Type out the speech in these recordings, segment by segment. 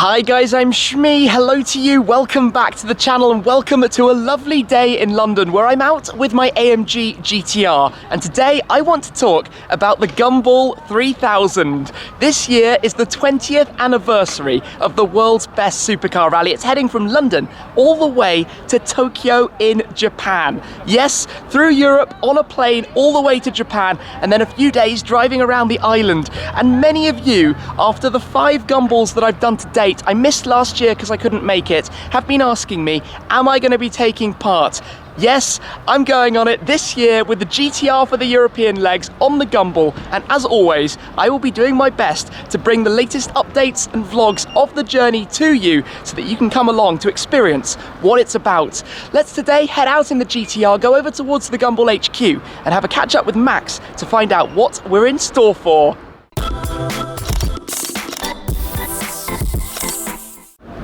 Hi guys, I'm Shmee. Hello to you, welcome back to the channel and welcome to a lovely day in London where I'm out with my AMG GTR, and today I want to talk about the Gumball 3000. This year is the 20th anniversary of the world's best supercar rally. It's heading from London all the way to Tokyo in Japan. Yes, through Europe on a plane all the way to Japan, and then a few days driving around the island. And many of you, after the 5 Gumballs that I've done to date, I missed last year because I couldn't make it, have been asking me, am I going to be taking part? Yes, I'm going on it this year with the GTR for the European legs on the Gumball, and as always, I will be doing my best to bring the latest updates and vlogs of the journey to you so that you can come along to experience what it's about. Let's today head out in the GTR, go over towards the Gumball HQ and have a catch up with Max to find out what we're in store for.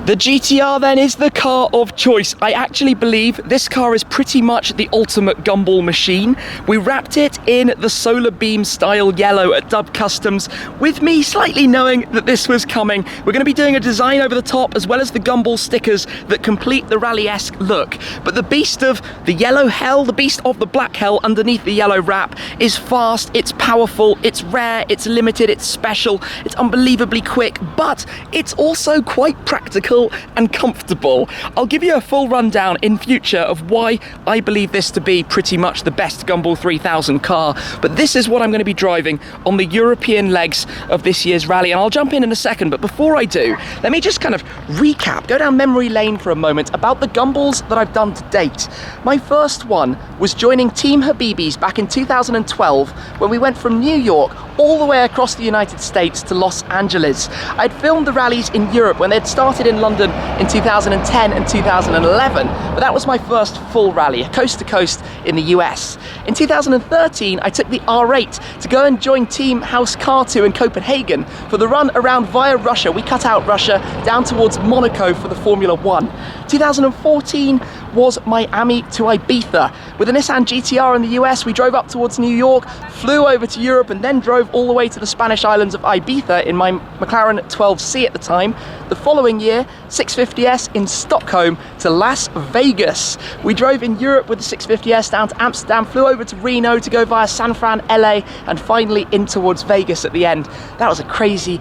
The GTR then is the car of choice. I actually believe this car is pretty much the ultimate Gumball machine. We wrapped it in the solar beam style yellow at Dub Customs, with me slightly knowing that this was coming. We're going to be doing a design over the top as well as the Gumball stickers that complete the rally-esque look. But the beast of the yellow hell, the beast of the black hell underneath the yellow wrap is fast, it's powerful, it's rare, it's limited, it's special, it's unbelievably quick, but it's also quite practical and comfortable. I'll give you a full rundown in future of why I believe this to be pretty much the best Gumball 3000 car, but this is what I'm going to be driving on the European legs of this year's rally, and I'll jump in a second. But before I do, let me just kind of recap, go down memory lane for a moment about the Gumballs that I've done to date. My first one was joining Team Habibis back in 2012 when we went from New York all the way across the United States to Los Angeles. I'd filmed the rallies in Europe when they'd started in London in 2010 and 2011, but that was my first full rally, coast to coast in the US. In 2013, I took the R8 to go and join Team House Car 2 in Copenhagen for the run around via Russia. We cut out Russia down towards Monaco for the Formula 1. 2014 was Miami to Ibiza. With a Nissan GTR in the US, we drove up towards New York, flew over to Europe, and then drove all the way to the Spanish islands of Ibiza in my McLaren 12C at the time. The following year, 650S in Stockholm to Las Vegas. We drove in Europe with the 650S down to Amsterdam, flew over to Reno to go via San Fran, LA, and finally in towards Vegas at the end. That was a crazy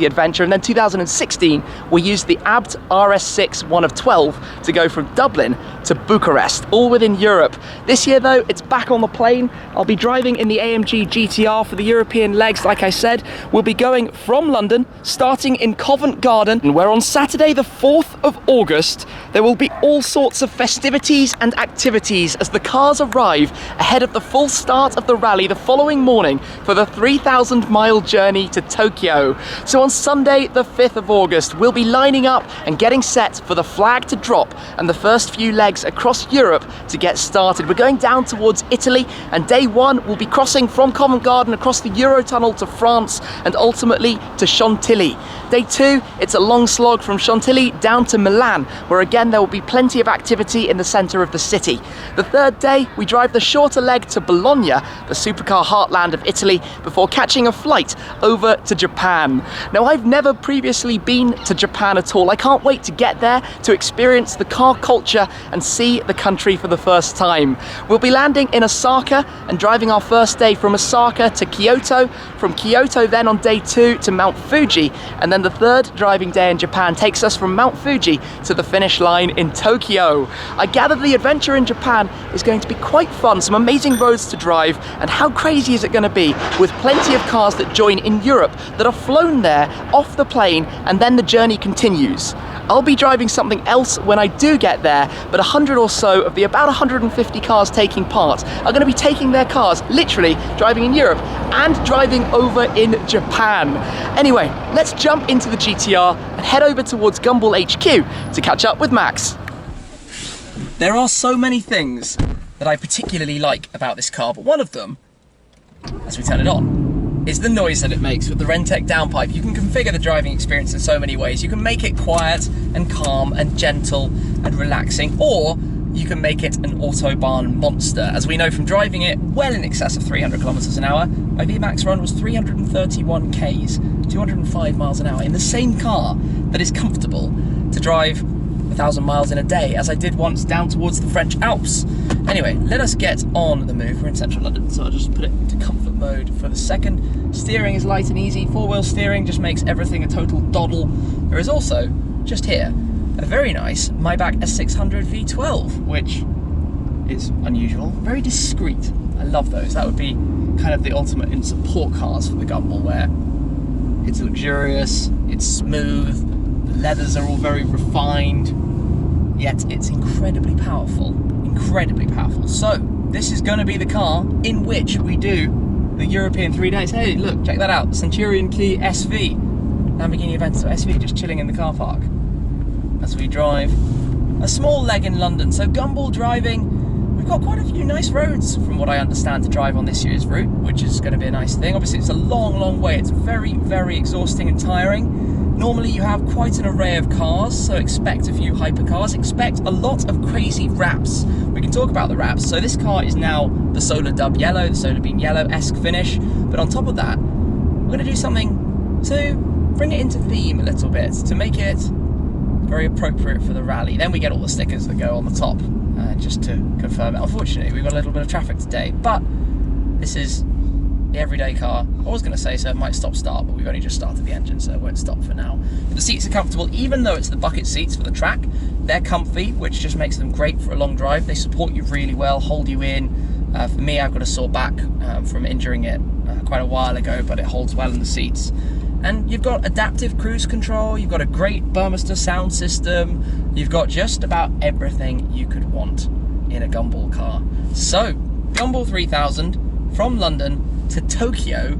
adventure. And then 2016, we used the ABT RS6 1 of 12 to go from Dublin to Bucharest, all within Europe. This year though, it's back on the plane. I'll be driving in the AMG GTR for the European legs. Like I said, we'll be going from London, starting in Covent Garden, where on Saturday the 4th of August, there will be all sorts of festivities and activities as the cars arrive ahead of the full start of the rally the following morning for the 3,000-mile journey to Tokyo. So on Sunday the 5th of August, we'll be lining up and getting set for the flag to drop and the first few legs across Europe to get started. We're going down towards Italy, and day 1 we'll be crossing from Covent Garden across the Eurotunnel to France and ultimately to Chantilly. Day 2, it's a long slog from Chantilly down to Milan, where again there will be plenty of activity in the centre of the city. The 3rd day, we drive the shorter leg to Bologna, the supercar heartland of Italy, before catching a flight over to Japan. Now, I've never previously been to Japan at all. I can't wait to get there to experience the car culture and see the country for the first time. We'll be landing in Osaka and driving our first day from Osaka to Kyoto, from Kyoto then on day 2 to Mount Fuji, and then the 3rd driving day in Japan takes us from Mount Fuji to the finish line in Tokyo. I gather the adventure in Japan is going to be quite fun, some amazing roads to drive, and how crazy is it going to be with plenty of cars that join in Europe that are flown there off the plane and then the journey continues. I'll be driving something else when I do get there, but 100 or so of the about 150 cars taking part are going to be taking their cars, literally driving in Europe and driving over in Japan. Anyway, let's jump into the GTR and head over towards Gumball HQ to catch up with Max. There are so many things that I particularly like about this car, but one of them, as we turn it on, is the noise that it makes with the Rentec downpipe. You can configure the driving experience in so many ways. You can make it quiet and calm and gentle and relaxing, or you can make it an Autobahn monster. As we know from driving it well in excess of 300 kilometers an hour, my VMAX run was 331 Ks, 205 miles an hour, in the same car that is comfortable to drive 1,000 miles in a day, as I did once down towards the French Alps. Anyway, let us get on the move. We're in central London, so I'll just put it into comfort mode for the second. Steering is light and easy. Four-wheel steering just makes everything a total doddle. There is also, just here, a very nice Maybach S600 V12, which is unusual, very discreet. I love those. That would be kind of the ultimate in support cars for the Gumball, where it's luxurious, it's smooth, the leathers are all very refined, yet it's incredibly powerful, incredibly powerful. So this is going to be the car in which we do the European 3 days. Hey, look, check that out, Centurion Key SV, Lamborghini Aventador SV, just chilling in the car park as we drive a small leg in London. So Gumball driving, we've got quite a few nice roads from what I understand to drive on this year's route, which is going to be a nice thing. Obviously it's a long way, it's very exhausting and tiring. Normally you have quite an array of cars, so expect a few hypercars, expect a lot of crazy wraps. We can talk about the wraps. So this car is now the Solar Dub Yellow, the Solar Beam Yellow-esque finish, but on top of that, we're going to do something to bring it into theme a little bit, to make it very appropriate for the rally. Then we get all the stickers that go on the top, just to confirm it. Unfortunately, we've got a little bit of traffic today, but this is the everyday car. I was going to say, so it might stop-start, but we've only just started the engine, so it won't stop for now. The seats are comfortable, even though it's the bucket seats for the track. They're comfy, which just makes them great for a long drive. They support you really well, hold you in. For me, I've got a sore back from injuring it quite a while ago, but it holds well in the seats. And you've got adaptive cruise control, you've got a great Burmester sound system, you've got just about everything you could want in a Gumball car. So, Gumball 3000 from London to Tokyo,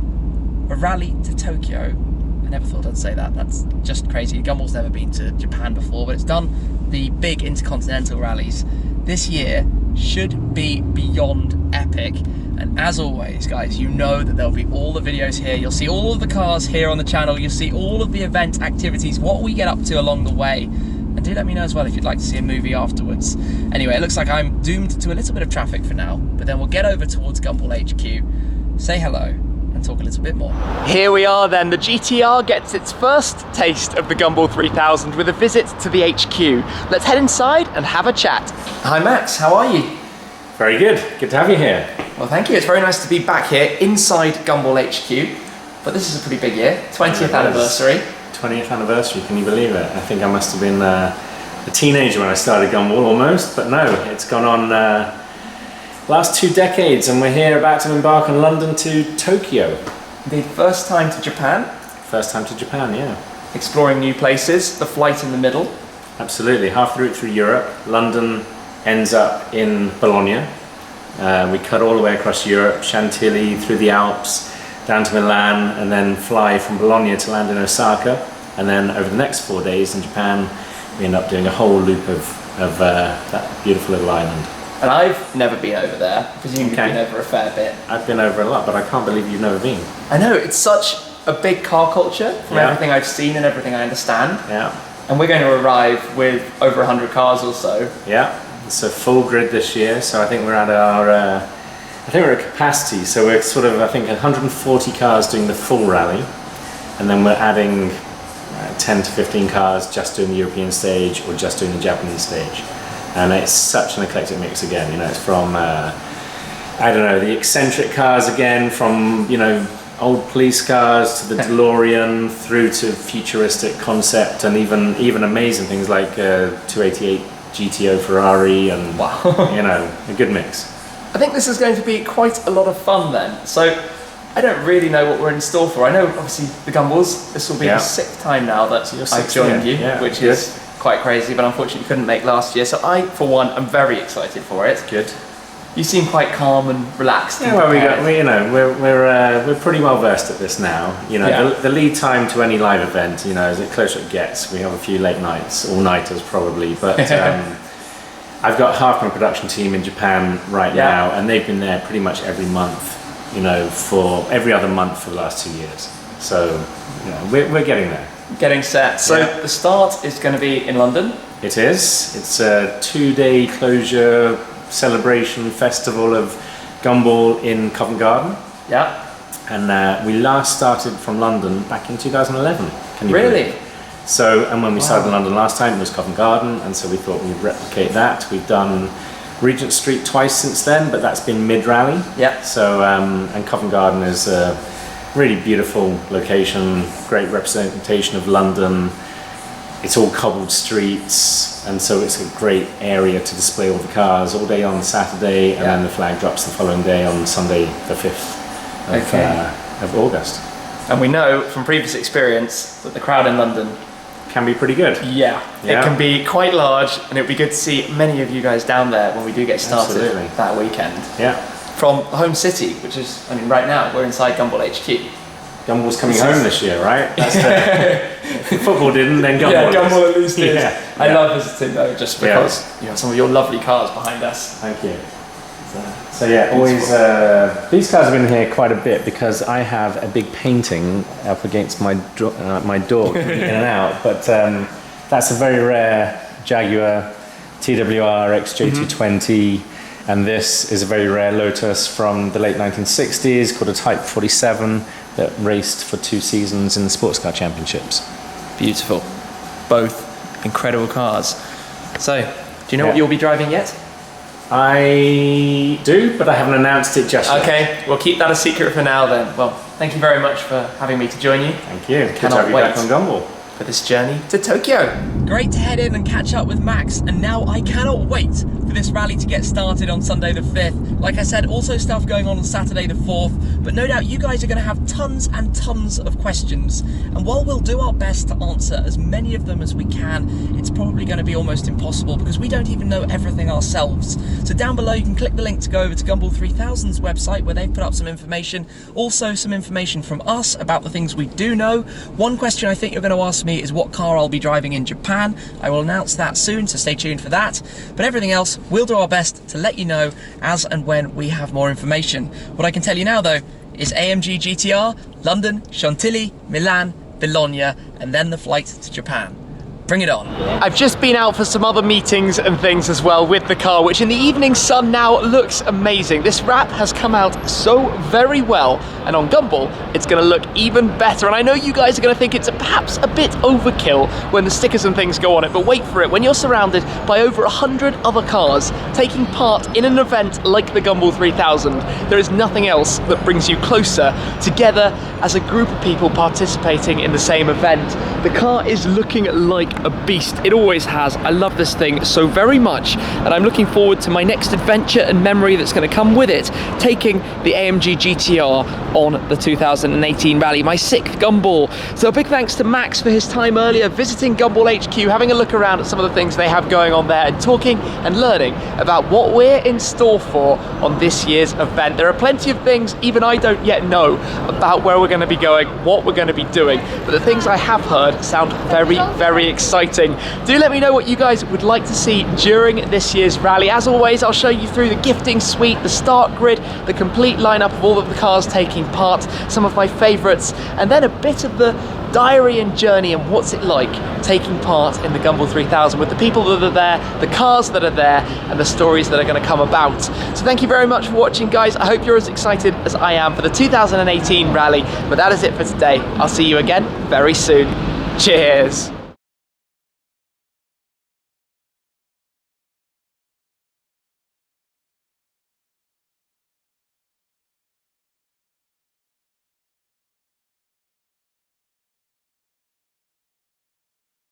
a rally to Tokyo. I never thought I'd say that, that's just crazy. Gumball's never been to Japan before, but it's done the big intercontinental rallies. This year should be beyond epic. And as always, guys, you know that there'll be all the videos here. You'll see all of the cars here on the channel. You'll see all of the event activities, what we get up to along the way. And do let me know as well if you'd like to see a movie afterwards. Anyway, it looks like I'm doomed to a little bit of traffic for now, but then we'll get over towards Gumball HQ, say hello, and talk a little bit more. Here we are then. The GTR gets its first taste of the Gumball 3000 with a visit to the HQ. Let's head inside and have a chat. Hi Max, how are you? Very good. Good to have you here. Well, thank you. It's very nice to be back here inside Gumball HQ. But this is a pretty big year, 20th anniversary. 20th anniversary, can you believe it? I think I must have been a teenager when I started Gumball almost, but no, it's gone on last 2 decades, and we're here about to embark on London to Tokyo. The first time to Japan. First time to Japan, yeah. Exploring new places, the flight in the middle. Absolutely, half the route through Europe. London ends up in Bologna. We cut all the way across Europe, Chantilly, through the Alps, down to Milan, and then fly from Bologna to land in Osaka. And then over the next 4 days in Japan, we end up doing a whole loop of that beautiful little island. And I've never been over there. I presume you've been over a fair bit. I've been over a lot, but I can't believe you've never been. I know, it's such a big car culture from everything I've seen and everything I understand. Yeah. And we're going to arrive with over 100 cars or so. Yeah, it's a full grid this year, so I think we're at our, I think we're at capacity, so we're sort of, I think 140 cars doing the full rally, and then we're adding 10 to 15 cars just doing the European stage or just doing the Japanese stage. And it's such an eclectic mix again, you know, it's from, I don't know, the eccentric cars again, from, you know, old police cars to the DeLorean, through to futuristic concept, and even amazing things like 288 GTO Ferrari, and you know, a good mix. I think this is going to be quite a lot of fun then. So I don't really know what we're in store for. I know obviously the Gumballs, this will be the 6th time now that I've joined you, which is quite crazy, but unfortunately couldn't make last year. So I, for one, am very excited for it. Good. You seem quite calm and relaxed. Yeah, well, we're pretty well versed at this now. You know, the lead time to any live event, you know, as it closer it gets, we have a few late nights, all-nighters probably, but I've got half my production team in Japan right now, and they've been there pretty much every month, you know, for every other month for the last 2 years. So, you know, we're getting there. getting set. So Yeah. the start is going to be in London. It is. It's a 2-day closure celebration festival of Gumball in Covent Garden. Yeah. And we last started from London back in 2011. Can you Really? believe? So, and when we started in London last time, it was Covent Garden, and so we thought we'd replicate that. We've done Regent Street twice since then, but that's been mid-rally. Yeah. So, and Covent Garden is a really beautiful location, great representation of London. It's all cobbled streets, and so it's a great area to display all the cars all day on Saturday, and then the flag drops the following day on Sunday the 5th of August. And we know from previous experience that the crowd in London Can be pretty good. Yeah, it can be quite large, and it'd be good to see many of you guys down there when we do get started Absolutely. that weekend. Yeah. From home city, which is, I mean, right now we're inside Gumball HQ. Gumball's coming home this year, right? That's the football didn't, then Gumball. Yeah, Gumball at least is. Yeah. I love visiting though, just because you know some of your lovely cars behind us. Thank you. So yeah, always. These cars have been here quite a bit because I have a big painting up against my door, in and out. But that's a very rare Jaguar TWR XJ220, and this is a very rare Lotus from the late 1960s called a Type 47 that raced for 2 seasons in the Sports Car Championships. Beautiful, both incredible cars. So, do you know what you'll be driving yet? I do, but I haven't announced it just yet. Okay, we'll keep that a secret for now then. Well, thank you very much for having me to join you. Thank you. Good to Cannot have you wait back on Gumball. For this journey to Tokyo. Great to head in and catch up with Max, and now I cannot wait for this rally to get started on Sunday the 5th. Like I said, also stuff going on Saturday the 4th, but no doubt you guys are going to have tons and tons of questions. And while we'll do our best to answer as many of them as we can, it's probably going to be almost impossible because we don't even know everything ourselves. So down below you can click the link to go over to Gumball 3000's website where they've put up some information, also some information from us about the things we do know. One question I think you're going to ask me is what car I'll be driving in Japan. I will announce that soon, so stay tuned for that. But everything else, we'll do our best to let you know as and when we have more information. What I can tell you now though is AMG GTR, London, Chantilly, Milan, Bologna, and then the flight to Japan. Bring it on. I've just been out for some other meetings and things as well with the car, which in the evening sun now looks amazing. This wrap has come out so very well, and on Gumball, it's gonna look even better. And I know you guys are gonna think it's perhaps a bit overkill when the stickers and things go on it, but wait for it. When you're surrounded by over 100 other cars taking part in an event like the Gumball 3000, there is nothing else that brings you closer together as a group of people participating in the same event. The car is looking like a beast. It always has. I love this thing so very much, and I'm looking forward to my next adventure and memory that's going to come with it, taking the AMG GTR on the 2018 rally, my 6th Gumball. So a big thanks to Max for his time earlier, visiting Gumball HQ, having a look around at some of the things they have going on there, and talking and learning about what we're in store for on this year's event. There are plenty of things even I don't yet know about where we're going to be going, what we're going to be doing, but the things I have heard sound very, very exciting. Do let me know what you guys would like to see during this year's rally. As always, I'll show you through the gifting suite, the start grid, the complete lineup of all of the cars taking part, some of my favourites, and then a bit of the diary and journey and what's it like taking part in the Gumball 3000 with the people that are there, the cars that are there, and the stories that are going to come about. So thank you very much for watching, guys. I hope you're as excited as I am for the 2018 rally, but that is it for today. I'll see you again very soon. Cheers.